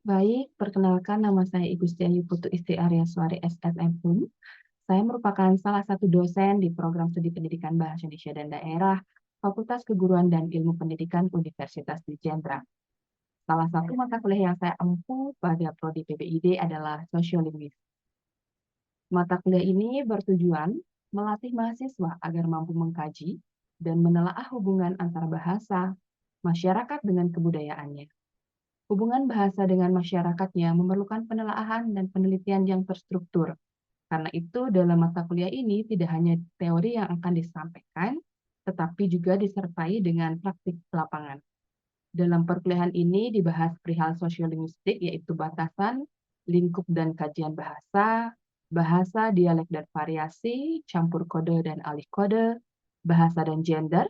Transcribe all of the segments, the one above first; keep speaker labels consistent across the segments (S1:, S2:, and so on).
S1: Baik, perkenalkan nama saya Ibu Setiayu Putu Isti Aryaswari SFM. Saya merupakan salah satu dosen di program Studi Pendidikan Bahasa Indonesia dan Daerah, Fakultas Keguruan dan Ilmu Pendidikan Universitas di Jenderal. Salah satu mata kuliah yang saya empu pada prodi PBID adalah Sosiolinguistik. Mata kuliah ini bertujuan melatih mahasiswa agar mampu mengkaji dan menelaah hubungan antara bahasa, masyarakat dengan kebudayaannya. Hubungan bahasa dengan masyarakatnya memerlukan penelaahan dan penelitian yang terstruktur. Karena itu, dalam mata kuliah ini tidak hanya teori yang akan disampaikan, tetapi juga disertai dengan praktik lapangan. Dalam perkuliahan ini dibahas perihal sosiolinguistik, yaitu batasan, lingkup dan kajian bahasa, bahasa, dialek dan variasi, campur kode dan alih kode, bahasa dan gender,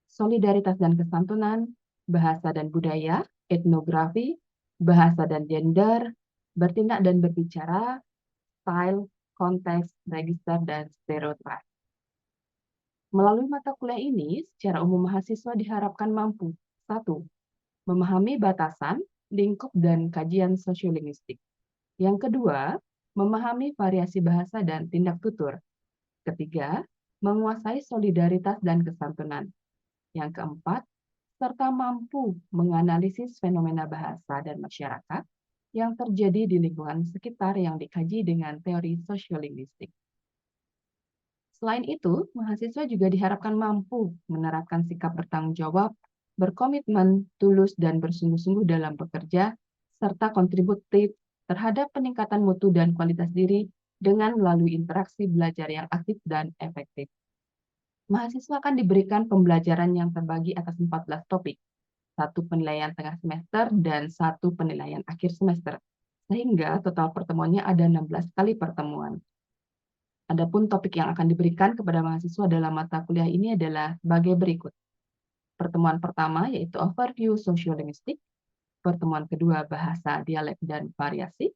S1: solidaritas dan kesantunan, bahasa dan budaya, etnografi, bahasa dan gender, bertindak dan berbicara, style, konteks, register, dan stereotip. Melalui mata kuliah ini, secara umum mahasiswa diharapkan mampu: 1. Memahami batasan, lingkup, dan kajian sosiolinguistik. Yang kedua, memahami variasi bahasa dan tindak tutur. Ketiga, menguasai solidaritas dan kesantunan. Yang keempat, serta mampu menganalisis fenomena bahasa dan masyarakat yang terjadi di lingkungan sekitar yang dikaji dengan teori sosiolinguistik. Selain itu, mahasiswa juga diharapkan mampu menerapkan sikap bertanggung jawab, berkomitmen, tulus, dan bersungguh-sungguh dalam bekerja, serta kontributif terhadap peningkatan mutu dan kualitas diri dengan melalui interaksi belajar yang aktif dan efektif. Mahasiswa akan diberikan pembelajaran yang terbagi atas 14 topik, 1 penilaian tengah semester dan 1 penilaian akhir semester, sehingga total pertemuannya ada 16 kali pertemuan. Adapun topik yang akan diberikan kepada mahasiswa dalam mata kuliah ini adalah sebagai berikut. Pertemuan pertama yaitu overview sosiolinguistik, pertemuan kedua bahasa, dialek, dan variasi,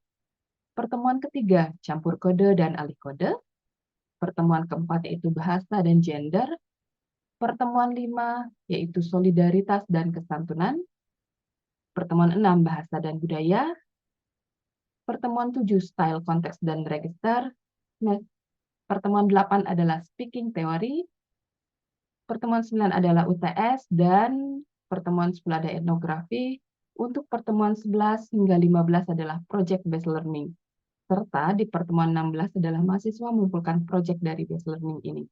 S1: pertemuan ketiga campur kode dan alih kode, pertemuan keempat yaitu bahasa dan gender, pertemuan 5 yaitu solidaritas dan kesantunan, pertemuan 6 bahasa dan budaya, pertemuan 7 style, konteks, dan register, pertemuan 8 adalah speaking teori, pertemuan 9 adalah UTS, dan pertemuan 10 ada etnografi. Untuk pertemuan 11 hingga 15 adalah project based learning. Serta di pertemuan 16 adalah mahasiswa mengumpulkan project dari based learning ini.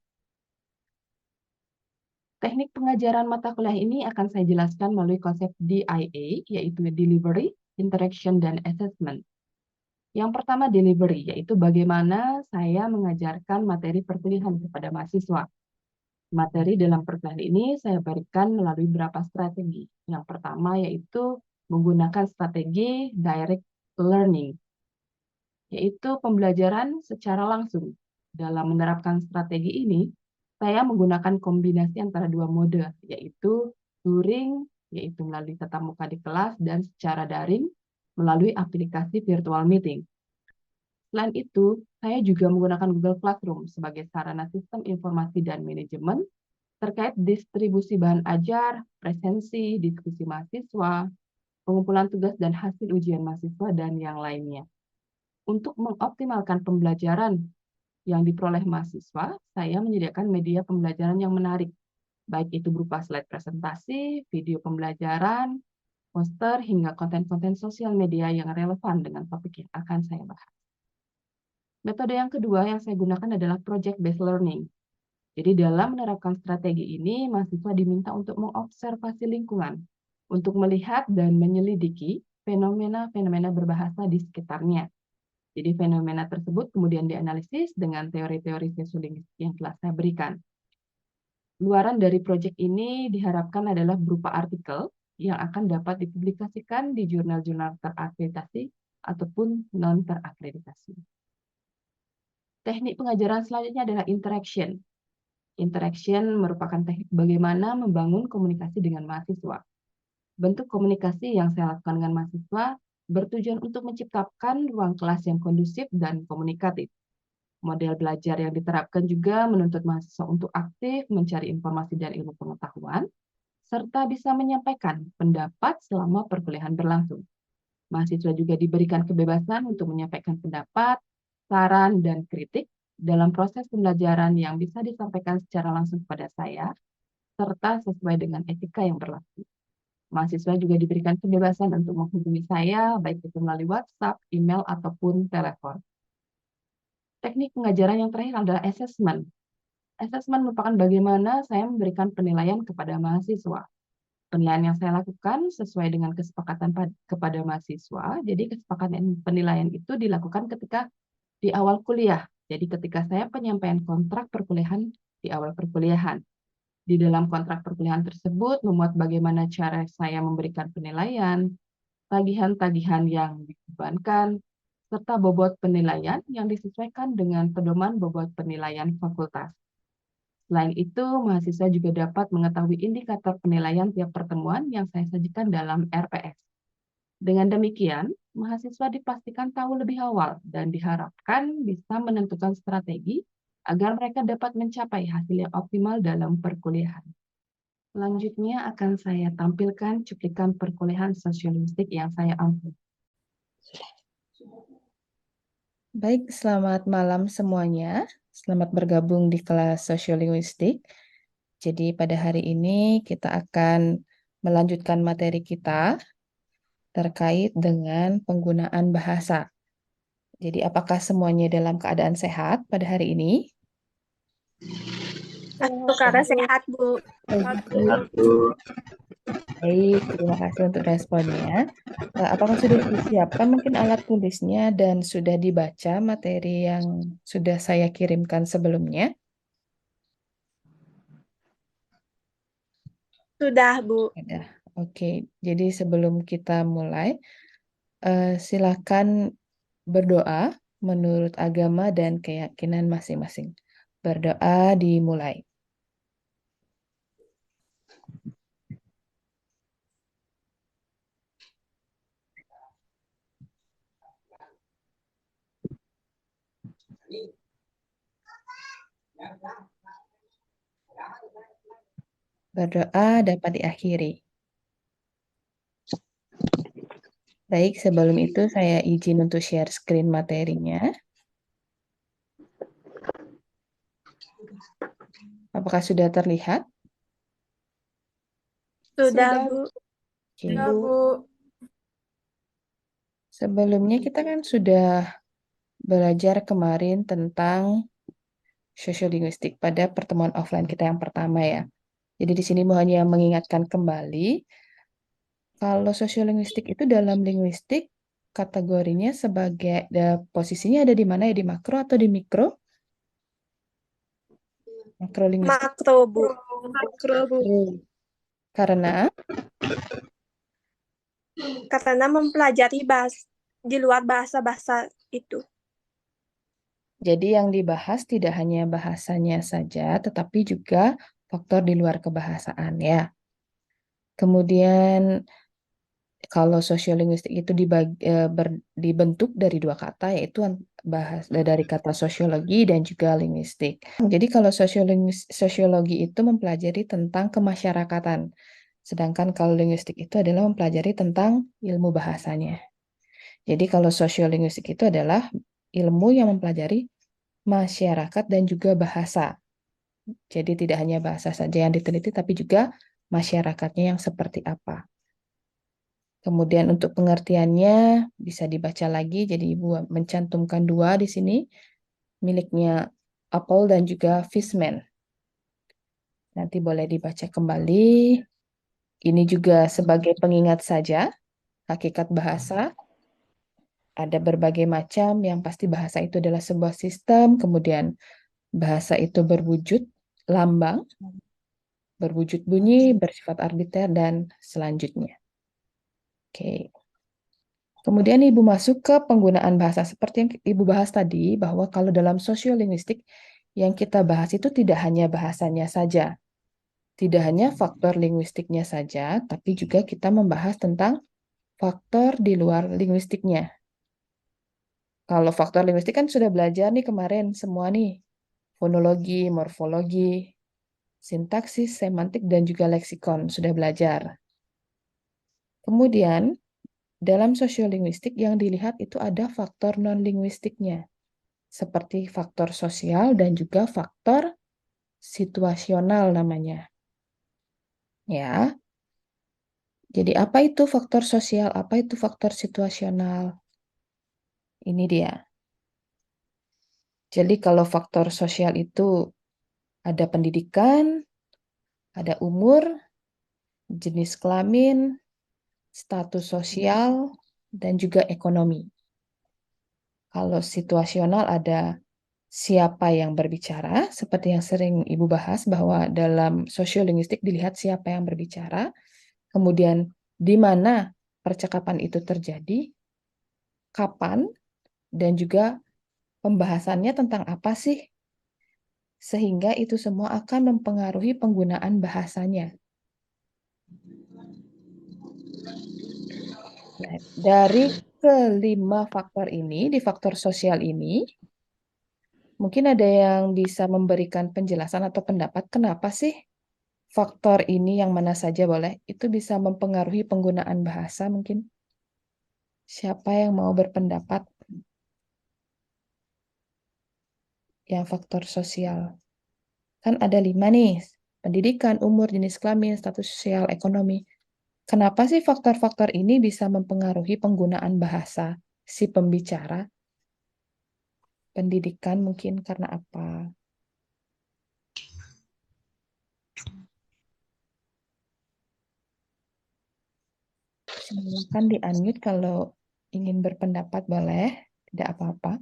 S1: Teknik pengajaran mata kuliah ini akan saya jelaskan melalui konsep DIA, yaitu Delivery, Interaction, dan Assessment. Yang pertama delivery, yaitu bagaimana saya mengajarkan materi perkuliahan kepada mahasiswa. Materi dalam perkuliahan ini saya berikan melalui beberapa strategi. Yang pertama yaitu menggunakan strategi direct learning, yaitu pembelajaran secara langsung. Dalam menerapkan strategi ini, saya menggunakan kombinasi antara dua mode, yaitu luring, yaitu melalui tatap muka di kelas, dan secara daring melalui aplikasi virtual meeting. Selain itu, saya juga menggunakan Google Classroom sebagai sarana sistem informasi dan manajemen terkait distribusi bahan ajar, presensi, diskusi mahasiswa, pengumpulan tugas dan hasil ujian mahasiswa, dan yang lainnya. Untuk mengoptimalkan pembelajaran yang diperoleh mahasiswa, saya menyediakan media pembelajaran yang menarik, baik itu berupa slide presentasi, video pembelajaran, poster, hingga konten-konten sosial media yang relevan dengan topik yang akan saya bahas. Metode yang kedua yang saya gunakan adalah project-based learning. Jadi dalam menerapkan strategi ini, mahasiswa diminta untuk mengobservasi lingkungan, untuk melihat dan menyelidiki fenomena-fenomena berbahasa di sekitarnya. Jadi fenomena tersebut kemudian dianalisis dengan teori-teori sosiolinguistik yang telah saya berikan. Luaran dari proyek ini diharapkan adalah berupa artikel yang akan dapat dipublikasikan di jurnal-jurnal terakreditasi ataupun non-terakreditasi. Teknik pengajaran selanjutnya adalah interaction. Interaction merupakan teknik bagaimana membangun komunikasi dengan mahasiswa. Bentuk komunikasi yang saya lakukan dengan mahasiswa bertujuan untuk menciptakan ruang kelas yang kondusif dan komunikatif. Model belajar yang diterapkan juga menuntut mahasiswa untuk aktif mencari informasi dan ilmu pengetahuan, serta bisa menyampaikan pendapat selama perkuliahan berlangsung. Mahasiswa juga diberikan kebebasan untuk menyampaikan pendapat, saran, dan kritik dalam proses pembelajaran yang bisa disampaikan secara langsung kepada saya, serta sesuai dengan etika yang berlaku. Mahasiswa juga diberikan kebebasan untuk menghubungi saya, baik itu melalui WhatsApp, email, ataupun telepon. Teknik pengajaran yang terakhir adalah assessment. Assessment merupakan bagaimana saya memberikan penilaian kepada mahasiswa. Penilaian yang saya lakukan sesuai dengan kesepakatan kepada mahasiswa. Jadi kesepakatan penilaian itu dilakukan ketika di awal kuliah. Jadi ketika saya penyampaian kontrak perkuliahan di awal perkuliahan. Di dalam kontrak perkuliahan tersebut memuat bagaimana cara saya memberikan penilaian, tagihan-tagihan yang dibebankan, serta bobot penilaian yang disesuaikan dengan pedoman bobot penilaian fakultas. Selain itu, mahasiswa juga dapat mengetahui indikator penilaian tiap pertemuan yang saya sajikan dalam RPS. Dengan demikian, mahasiswa dipastikan tahu lebih awal dan diharapkan bisa menentukan strategi agar mereka dapat mencapai hasil yang optimal dalam perkuliahan. Selanjutnya akan saya tampilkan cuplikan perkuliahan sosiolinguistik yang saya ambil.
S2: Baik, selamat malam semuanya. Selamat bergabung di kelas sosiolinguistik. Jadi pada hari ini kita akan melanjutkan materi kita terkait dengan penggunaan bahasa. Jadi apakah semuanya dalam keadaan sehat pada hari ini?
S3: Karena sehat, Bu.
S2: Baik, terima kasih untuk responnya. Apakah sudah disiapkan mungkin alat tulisnya dan sudah dibaca materi yang sudah saya kirimkan sebelumnya?
S3: Sudah, Bu.
S2: Sudah. Oke, jadi sebelum kita mulai, silakan berdoa menurut agama dan keyakinan masing-masing. Berdoa dimulai. Berdoa dapat diakhiri. Baik, sebelum itu saya izin untuk share screen materinya. Apakah sudah terlihat?
S3: Sudah, Bu.
S2: Oke.
S3: Sudah, Bu.
S2: Sebelumnya kita kan sudah belajar kemarin tentang sosiolinguistik pada pertemuan offline kita yang pertama ya. Jadi di sini mau hanya mengingatkan kembali, kalau sosiolinguistik itu dalam linguistik kategorinya sebagai posisinya ada di mana ya, di makro atau di mikro? Makrolinguistik.
S3: Makro, Bu. Makro, Bu.
S2: Karena
S3: Mempelajari di luar bahasa-bahasa itu.
S2: jadi yang dibahas tidak hanya bahasanya saja, tetapi juga faktor di luar kebahasaan ya. Kemudian kalau sosiolinguistik itu dibentuk dari dua kata, yaitu dari kata sosiologi dan juga linguistik. Jadi kalau sosiologi itu mempelajari tentang kemasyarakatan, sedangkan kalau linguistik itu adalah mempelajari tentang ilmu bahasanya. Jadi kalau sosiolinguistik itu adalah ilmu yang mempelajari masyarakat dan juga bahasa. Jadi tidak hanya bahasa saja yang diteliti, tapi juga masyarakatnya yang seperti apa. Kemudian untuk pengertiannya bisa dibaca lagi. Jadi Ibu mencantumkan dua di sini, miliknya Apple dan juga Fishman. Nanti boleh dibaca kembali. Ini juga sebagai pengingat saja, hakikat bahasa. Ada berbagai macam, yang pasti bahasa itu adalah sebuah sistem, kemudian bahasa itu berwujud lambang, berwujud bunyi, bersifat arbiter, dan selanjutnya. Oke. Kemudian Ibu masuk ke penggunaan bahasa seperti yang Ibu bahas tadi, bahwa kalau dalam sosiolinguistik yang kita bahas itu tidak hanya bahasanya saja, tidak hanya faktor linguistiknya saja, tapi juga kita membahas tentang faktor di luar linguistiknya. Kalau faktor linguistik kan sudah belajar nih kemarin semua nih, fonologi, morfologi, sintaksis, semantik, dan juga leksikon sudah belajar. Kemudian Dalam sosiolinguistik yang dilihat itu ada faktor non-linguistiknya, seperti faktor sosial dan juga faktor situasional namanya. Ya, jadi apa itu faktor sosial, apa itu faktor situasional? Ini dia. Jadi kalau faktor sosial itu ada pendidikan, ada umur, jenis kelamin, status sosial, dan juga ekonomi. Kalau situasional ada siapa yang berbicara, seperti yang sering Ibu bahas bahwa dalam sosiolinguistik dilihat siapa yang berbicara, kemudian di mana percakapan itu terjadi, kapan, dan juga pembahasannya tentang apa sih, sehingga itu semua akan mempengaruhi penggunaan bahasanya. Nah, dari kelima faktor ini, di faktor sosial ini, mungkin ada yang bisa memberikan penjelasan atau pendapat kenapa sih faktor ini yang mana saja boleh, itu bisa mempengaruhi penggunaan bahasa mungkin. Siapa yang mau berpendapat yang faktor sosial? Kan ada 5 nih, pendidikan, umur, jenis kelamin, status sosial, ekonomi. Kenapa sih faktor-faktor ini bisa mempengaruhi penggunaan bahasa si pembicara? Pendidikan mungkin karena apa? Silakan di-unmute kalau ingin berpendapat boleh, tidak apa-apa.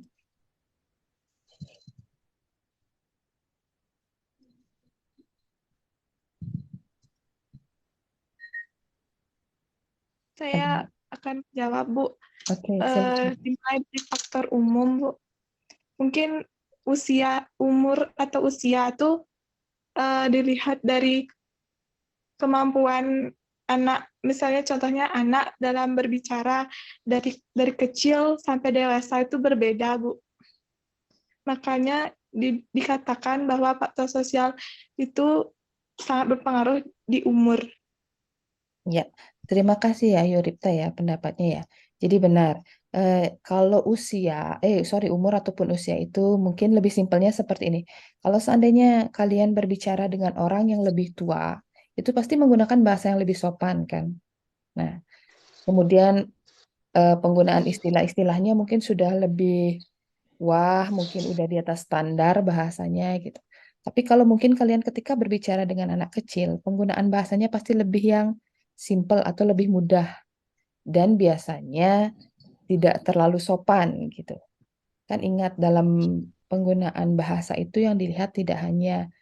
S4: Saya akan jawab, Bu.
S2: Oke, silakan.
S4: Dimulai dari faktor umum, Bu. Mungkin umur atau usia itu dilihat dari kemampuan anak. Misalnya contohnya anak dalam berbicara dari kecil sampai dewasa itu berbeda, Bu. Makanya dikatakan bahwa faktor sosial itu sangat berpengaruh di umur.
S2: Ya, terima kasih ya Yuripta ya pendapatnya ya. Jadi benar, kalau umur ataupun usia itu mungkin lebih simpelnya seperti ini. Kalau seandainya kalian berbicara dengan orang yang lebih tua, itu pasti menggunakan bahasa yang lebih sopan kan. Nah, kemudian penggunaan istilah-istilahnya mungkin sudah lebih mungkin udah di atas standar bahasanya gitu. Tapi kalau mungkin kalian ketika berbicara dengan anak kecil, penggunaan bahasanya pasti lebih yang simple atau lebih mudah dan biasanya tidak terlalu sopan gitu. Kan ingat dalam penggunaan bahasa itu yang dilihat tidak hanya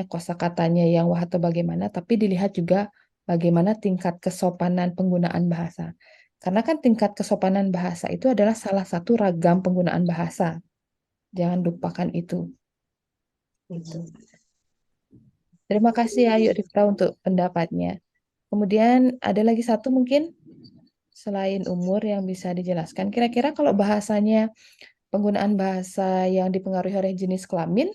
S2: kosakatanya yang wah atau bagaimana, tapi dilihat juga bagaimana tingkat kesopanan penggunaan bahasa. Karena kan tingkat kesopanan bahasa itu adalah salah satu ragam penggunaan bahasa. Jangan lupakan itu. Gitu. Terima kasih ya Yuk Rifta untuk pendapatnya. Kemudian ada lagi satu mungkin selain umur yang bisa dijelaskan. Kira-kira kalau bahasanya penggunaan bahasa yang dipengaruhi oleh jenis kelamin,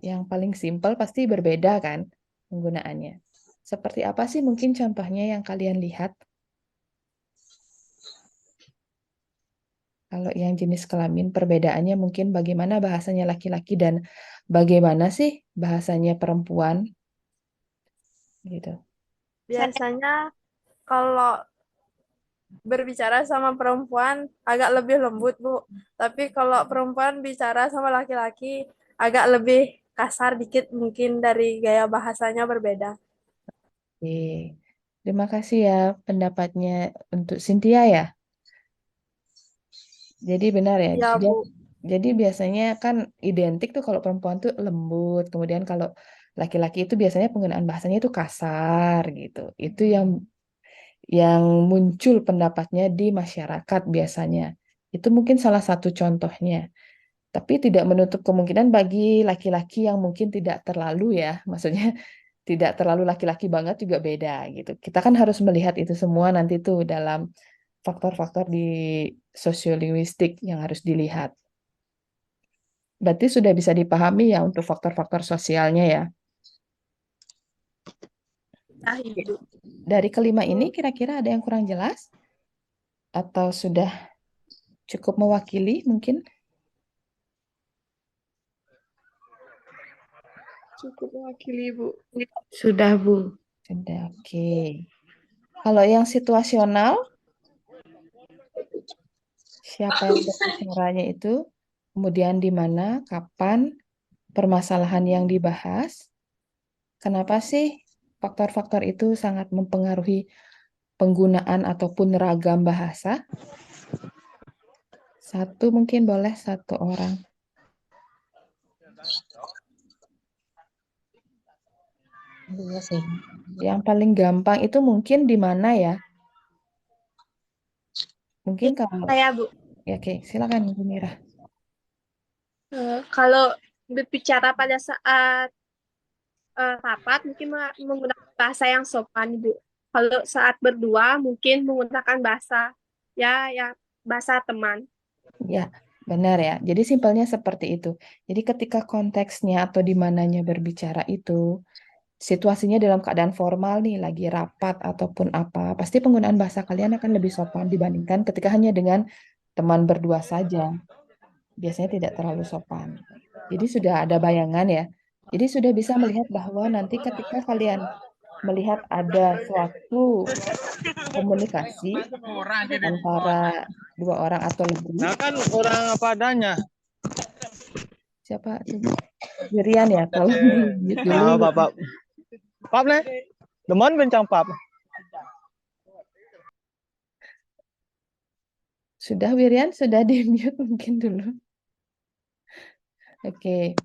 S2: yang paling simpel pasti berbeda kan penggunaannya. Seperti apa sih mungkin contohnya yang kalian lihat? Kalau yang jenis kelamin perbedaannya mungkin bagaimana bahasanya laki-laki dan bagaimana sih bahasanya perempuan gitu.
S3: Biasanya kalau berbicara sama perempuan agak lebih lembut, Bu. Tapi kalau perempuan bicara sama laki-laki agak lebih kasar dikit, mungkin dari gaya bahasanya berbeda.
S2: Oke. Terima kasih ya pendapatnya untuk Cynthia ya. Jadi benar ya.
S3: Ya, Bu.
S2: Jadi biasanya kan identik tuh kalau perempuan tuh lembut, kemudian kalau laki-laki itu biasanya penggunaan bahasanya itu kasar gitu. Itu yang muncul pendapatnya di masyarakat biasanya. Itu mungkin salah satu contohnya. Tapi tidak menutup kemungkinan bagi laki-laki yang mungkin tidak terlalu ya, maksudnya tidak terlalu laki-laki banget juga beda gitu. Kita kan harus melihat itu semua nanti tuh dalam faktor-faktor di sosiolinguistik yang harus dilihat. Berarti sudah bisa dipahami ya untuk faktor-faktor sosialnya ya.
S3: Nah, Ibu.
S2: Dari kelima ini kira-kira ada yang kurang jelas? Atau sudah cukup mewakili mungkin?
S4: Cukup mewakili, Bu.
S5: Sudah, Bu.
S2: Sudah, oke. Kalau yang situasional, siapa yang berbicaranya itu, kemudian di mana, kapan, permasalahan yang dibahas, kenapa sih faktor-faktor itu sangat mempengaruhi penggunaan ataupun ragam bahasa? Satu mungkin boleh, satu orang.
S5: Iya sih.
S2: Yang paling gampang itu mungkin di mana ya? Mungkin kalau,
S3: Saya, Bu.
S2: ya oke, silakan Bu Mira.
S3: Kalau berbicara pada saat rapat, mungkin menggunakan bahasa yang sopan, Bu. Kalau saat berdua, mungkin menggunakan bahasa, ya bahasa teman.
S2: Ya, benar ya. Jadi simpelnya seperti itu. Jadi ketika konteksnya atau di mananya berbicara itu, situasinya dalam keadaan formal nih, lagi rapat ataupun apa, pasti penggunaan bahasa kalian akan lebih sopan dibandingkan ketika hanya dengan teman berdua saja. Biasanya tidak terlalu sopan. Jadi sudah ada bayangan ya. Jadi sudah bisa melihat bahwa nanti ketika kalian melihat ada suatu komunikasi antara dua orang atau lebih,
S6: Nah kan orang apa adanya.
S2: siapa itu? Wirian ya, tolong di-mute dulu.
S6: Ah, Bapak. Pap nih. Demen bencang pap.
S2: Sudah Wirian, sudah di-mute mungkin dulu. Oke,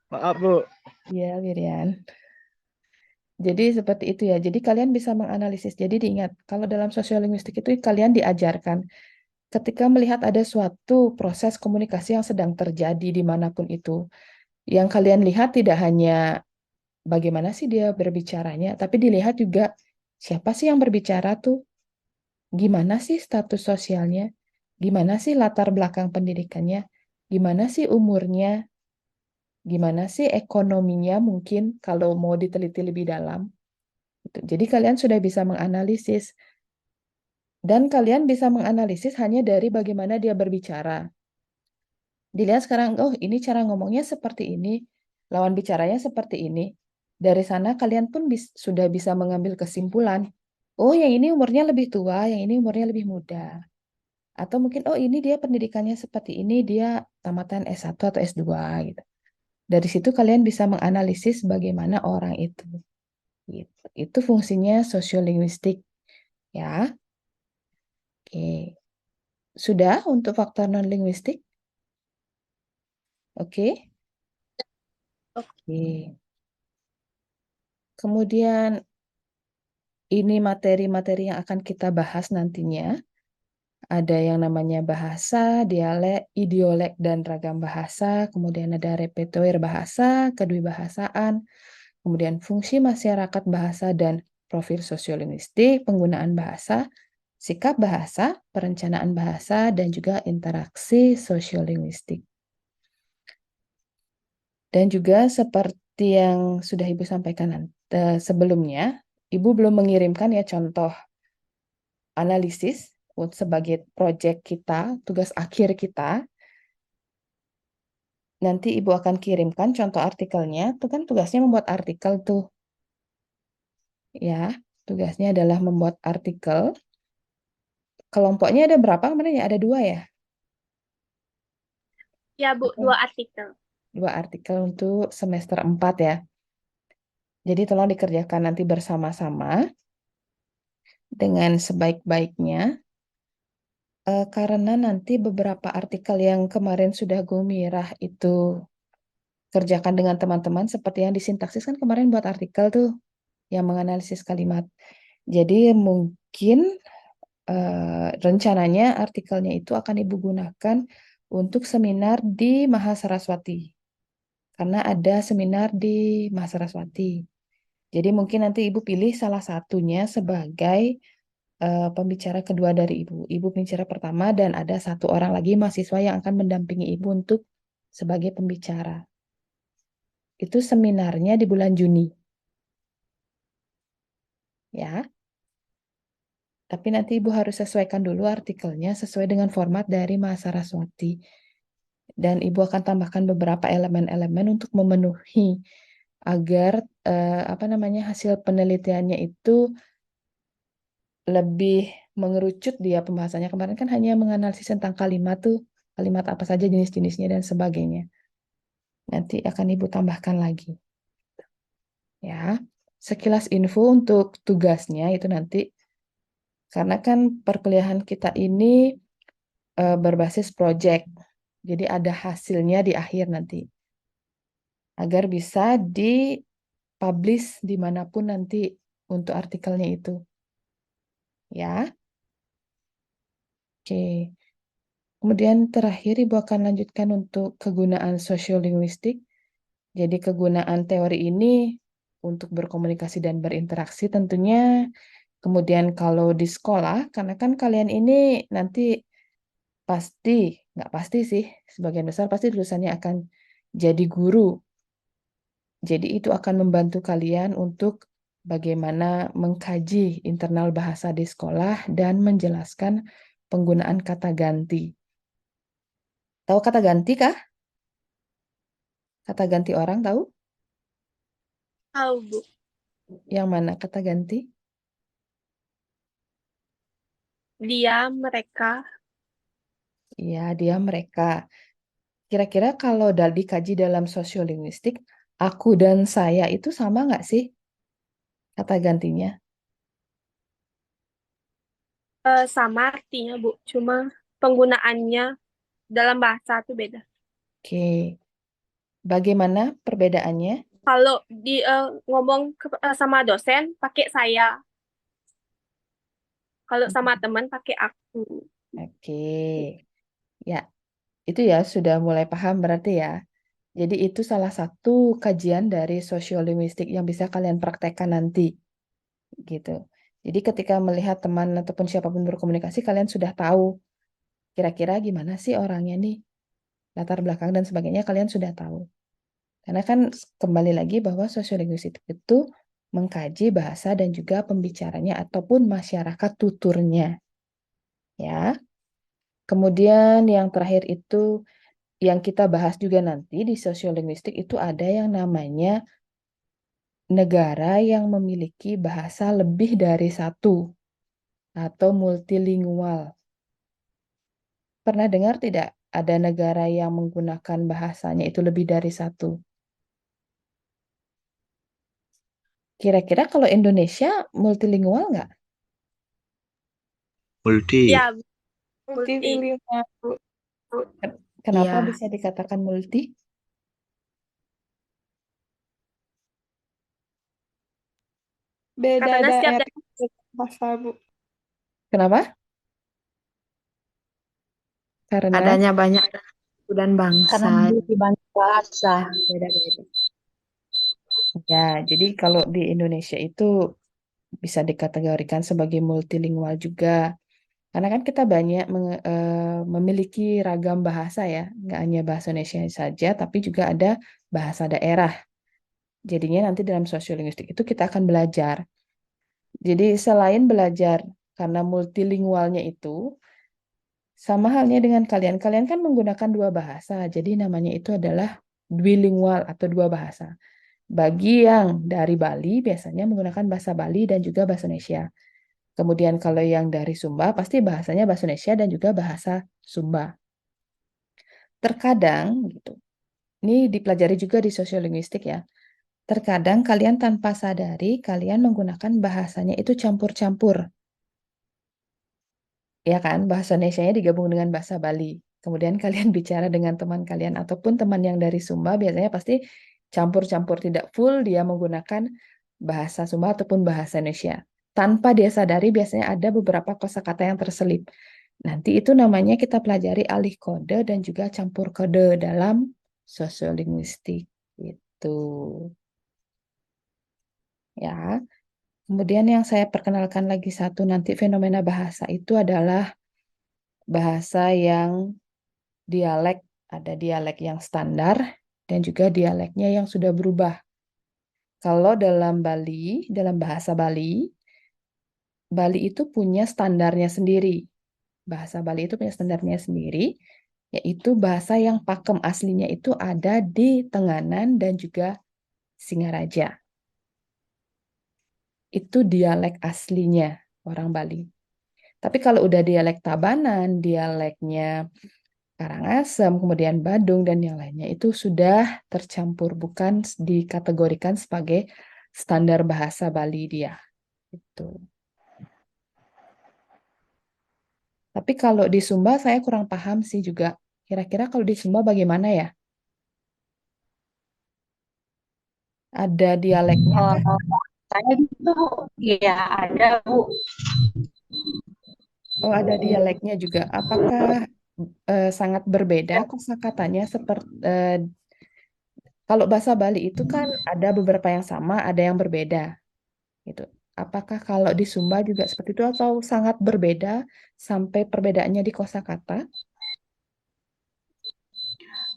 S6: Maaf, Bu.
S2: ya Wirian. Jadi seperti itu ya. Jadi kalian bisa menganalisis. Jadi diingat, kalau dalam sosiolinguistik itu kalian diajarkan ketika melihat ada suatu proses komunikasi yang sedang terjadi dimanapun itu, yang kalian lihat tidak hanya bagaimana sih dia berbicaranya, tapi dilihat juga siapa sih yang berbicara tuh, gimana sih status sosialnya, gimana sih latar belakang pendidikannya, gimana sih umurnya, gimana sih ekonominya mungkin kalau mau diteliti lebih dalam. Jadi kalian sudah bisa menganalisis. Dan kalian bisa menganalisis hanya dari bagaimana dia berbicara. Dilihat sekarang, oh ini cara ngomongnya seperti ini, lawan bicaranya seperti ini. Dari sana kalian pun sudah bisa mengambil kesimpulan. Oh yang ini umurnya lebih tua, yang ini umurnya lebih muda. Atau mungkin, oh ini dia pendidikannya seperti ini, dia tamatan S1 atau S2 gitu. Dari situ kalian bisa menganalisis bagaimana orang itu. Gitu. Itu fungsinya sosiolinguistik. Ya, oke. Sudah untuk faktor non-linguistik? Oke. Oke. Kemudian ini materi-materi yang akan kita bahas nantinya. Ada yang namanya bahasa, dialek, idiolek, dan ragam bahasa. Kemudian ada repertoire bahasa, kedwibahasaan. Kemudian fungsi masyarakat bahasa dan profil sosiolinguistik, penggunaan bahasa, sikap bahasa, perencanaan bahasa, dan juga interaksi sosiolinguistik. Dan juga seperti yang sudah Ibu sampaikan sebelumnya, Ibu belum mengirimkan ya contoh analisis sebagai proyek kita, tugas akhir kita. Nanti Ibu akan kirimkan contoh artikelnya, itu kan tugasnya membuat artikel tuh. Ya, tugasnya adalah membuat artikel. Kelompoknya ada berapa kemarin ya? Ada 2 ya?
S3: Ya, Bu, 2 artikel.
S2: 2 artikel untuk semester 4 ya. Jadi tolong dikerjakan nanti bersama-sama dengan sebaik-baiknya. Karena nanti beberapa artikel yang kemarin sudah Gumirah itu kerjakan dengan teman-teman, seperti yang disintaksis kan kemarin buat artikel tuh, yang menganalisis kalimat. Jadi mungkin rencananya artikelnya itu akan Ibu gunakan untuk seminar di Mahasaraswati. Karena ada seminar di Mahasaraswati. Jadi mungkin nanti Ibu pilih salah satunya sebagai pembicara kedua dari Ibu. Ibu pembicara pertama dan ada 1 orang lagi mahasiswa yang akan mendampingi Ibu untuk sebagai pembicara. Itu seminarnya di bulan Juni. ya. Tapi nanti Ibu harus sesuaikan dulu artikelnya sesuai dengan format dari Mas Saraswati. Dan Ibu akan tambahkan beberapa elemen-elemen untuk memenuhi agar hasil penelitiannya itu lebih mengerucut dia pembahasannya. Kemarin kan hanya menganalisis tentang kalimat kalimat apa saja, jenis-jenisnya dan sebagainya. Nanti akan Ibu tambahkan lagi. Ya, sekilas info untuk tugasnya itu nanti, karena kan perkuliahan kita ini berbasis project. Jadi ada hasilnya di akhir nanti. Agar bisa dipublish dimanapun nanti untuk artikelnya itu. Ya. Oke. Kemudian terakhir Ibu akan lanjutkan untuk kegunaan sosiolinguistik. Jadi kegunaan teori ini untuk berkomunikasi dan berinteraksi tentunya. Kemudian kalau di sekolah, karena kan kalian ini nanti pasti, nggak pasti sih, sebagian besar pasti lulusannya akan jadi guru. Jadi itu akan membantu kalian untuk bagaimana mengkaji internal bahasa di sekolah dan menjelaskan penggunaan kata ganti. Tahu kata ganti kah? Kata ganti orang tahu?
S3: Tahu, Bu.
S2: Yang mana kata ganti?
S3: Dia, mereka.
S2: Iya, dia mereka. Kira-kira kalau dikaji dalam sosiolinguistik, aku dan saya itu sama nggak sih kata gantinya?
S3: Sama artinya, Bu. Cuma penggunaannya dalam bahasa itu beda.
S2: Oke. Bagaimana perbedaannya?
S3: Kalau ngomong sama dosen, pakai saya. Kalau sama teman, pakai aku.
S2: Oke. Ya, itu ya sudah mulai paham berarti ya. Jadi itu salah satu kajian dari sosiolinguistik yang bisa kalian praktekkan nanti. Gitu. Jadi ketika melihat teman ataupun siapapun berkomunikasi, kalian sudah tahu kira-kira gimana sih orangnya nih, latar belakang dan sebagainya kalian sudah tahu. Karena kan kembali lagi bahwa sosiolinguistik itu mengkaji bahasa dan juga pembicaranya ataupun masyarakat tuturnya. Ya. Kemudian yang terakhir itu yang kita bahas juga nanti di sosiolinguistik itu ada yang namanya negara yang memiliki bahasa lebih dari satu atau multilingual. Pernah dengar tidak ada negara yang menggunakan bahasanya itu lebih dari satu? Kira-kira kalau Indonesia multilingual nggak?
S7: Multi.
S3: Ya,
S4: Multilingual, Bu.
S2: Kenapa
S5: Iya.
S2: bisa dikatakan multi?
S4: Beda
S3: Katanya setiap
S4: daerah bahasa, Bu.
S2: Kenapa? Karena
S5: Adanya banyak suku dan
S8: Karena
S5: bangsa.
S8: memiliki banyak bahasa, beda-beda.
S2: ya, jadi kalau di Indonesia itu bisa dikategorikan sebagai multilingual juga. Karena kan kita banyak memiliki ragam bahasa ya, nggak hanya bahasa Indonesia saja, tapi juga ada bahasa daerah. Jadinya nanti dalam sosiolinguistik itu kita akan belajar. Jadi selain belajar karena multilingualnya itu, sama halnya dengan kalian. Kalian kan menggunakan dua bahasa, jadi namanya itu adalah bilingual atau dua bahasa. Bagi yang dari Bali biasanya menggunakan bahasa Bali dan juga bahasa Indonesia. Kemudian kalau yang dari Sumba pasti bahasanya bahasa Indonesia dan juga bahasa Sumba. Terkadang gitu. Ini dipelajari juga di sosiolinguistik ya. Terkadang kalian tanpa sadari kalian menggunakan bahasanya itu campur-campur. Ya kan, bahasa Indonesianya digabung dengan bahasa Bali. Kemudian kalian bicara dengan teman kalian ataupun teman yang dari Sumba biasanya pasti campur-campur, tidak full dia menggunakan bahasa Sumba ataupun bahasa Indonesia. Tanpa dia sadari biasanya ada beberapa kosakata yang terselip. Nanti itu namanya kita pelajari alih kode dan juga campur kode dalam sosiolinguistik. Gitu. Ya. Kemudian yang saya perkenalkan lagi satu nanti fenomena bahasa itu adalah bahasa yang dialek. Ada dialek yang standar dan juga dialeknya yang sudah berubah. Kalau dalam Bali, dalam bahasa Bali, Bali itu punya standarnya sendiri. Bahasa Bali itu punya standarnya sendiri, yaitu bahasa yang pakem aslinya itu ada di Tenganan dan juga Singaraja. Itu dialek aslinya orang Bali. Tapi kalau udah dialek Tabanan, dialeknya Karangasem, kemudian Badung, dan yang lainnya itu sudah tercampur, bukan dikategorikan sebagai standar bahasa Bali dia. Itu. Tapi kalau di Sumba saya kurang paham sih juga. Kira-kira kalau di Sumba bagaimana ya? Ada dialeknya kah?
S8: Saya gitu, ya ada Bu.
S2: Oh, ada dialeknya juga. Apakah sangat berbeda kosakatanya seperti kalau bahasa Bali itu kan ada beberapa yang sama, ada yang berbeda gitu. Apakah kalau di Sumba juga seperti itu atau sangat berbeda sampai perbedaannya di kosakata?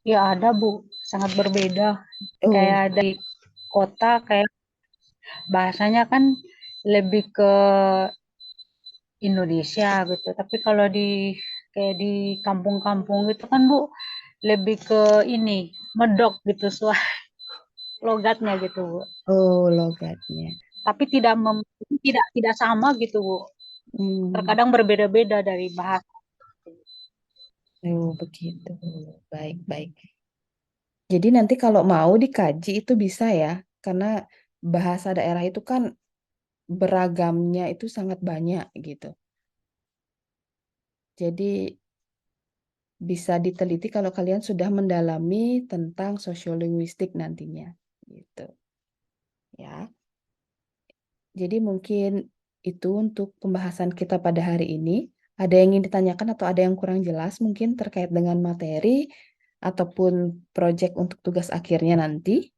S8: Ya ada Bu, sangat berbeda.
S2: Oh,
S8: Kayak dari kota, kayak bahasanya kan lebih ke Indonesia gitu. Tapi kalau kayak di kampung-kampung gitu kan Bu, lebih ke ini, medok gitu suara logatnya gitu Bu.
S2: oh logatnya.
S8: Tapi tidak sama gitu Bu.
S2: Hmm,
S8: Terkadang berbeda-beda dari bahasa.
S2: oh begitu. Baik-baik. Jadi nanti kalau mau dikaji itu bisa ya, karena bahasa daerah itu kan beragamnya itu sangat banyak gitu. Jadi bisa diteliti kalau kalian sudah mendalami tentang sosiolinguistik nantinya gitu. Ya. Jadi mungkin itu untuk pembahasan kita pada hari ini. Ada yang ingin ditanyakan atau ada yang kurang jelas mungkin terkait dengan materi ataupun proyek untuk tugas akhirnya nanti?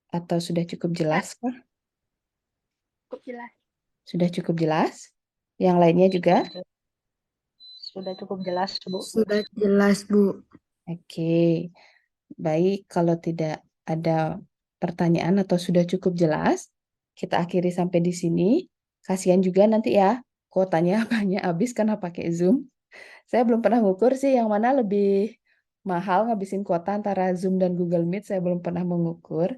S2: Atau sudah cukup jelas kah?
S3: Cukup jelas.
S2: Sudah cukup jelas? Yang lainnya juga?
S8: Sudah cukup jelas Bu.
S5: Sudah jelas, Bu.
S2: Oke. Baik, kalau tidak ada pertanyaan atau sudah cukup jelas, kita akhiri sampai di sini. Kasihan juga nanti ya, kuotanya banyak habis karena pakai Zoom. Saya belum pernah ngukur sih yang mana lebih mahal ngabisin kuota antara Zoom dan Google Meet. Saya belum pernah mengukur.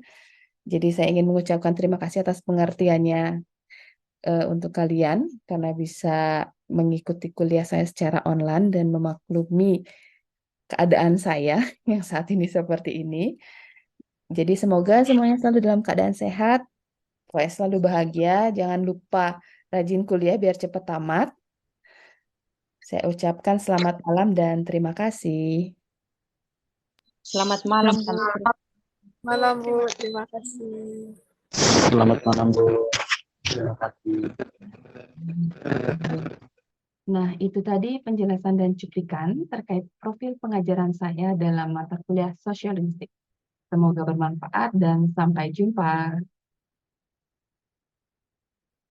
S2: Jadi saya ingin mengucapkan terima kasih atas pengertiannya untuk kalian karena bisa mengikuti kuliah saya secara online dan memaklumi keadaan saya yang saat ini seperti ini. Jadi semoga semuanya selalu dalam keadaan sehat, pokoknya selalu bahagia. Jangan lupa rajin kuliah biar cepat tamat. Saya ucapkan selamat malam dan terima kasih.
S8: Selamat malam.
S3: Malam Bu, terima kasih.
S6: Selamat malam, Bu. Terima kasih.
S1: Nah, itu tadi penjelasan dan cuplikan terkait profil pengajaran saya dalam mata kuliah Sosiolinguistik. Semoga bermanfaat dan sampai jumpa.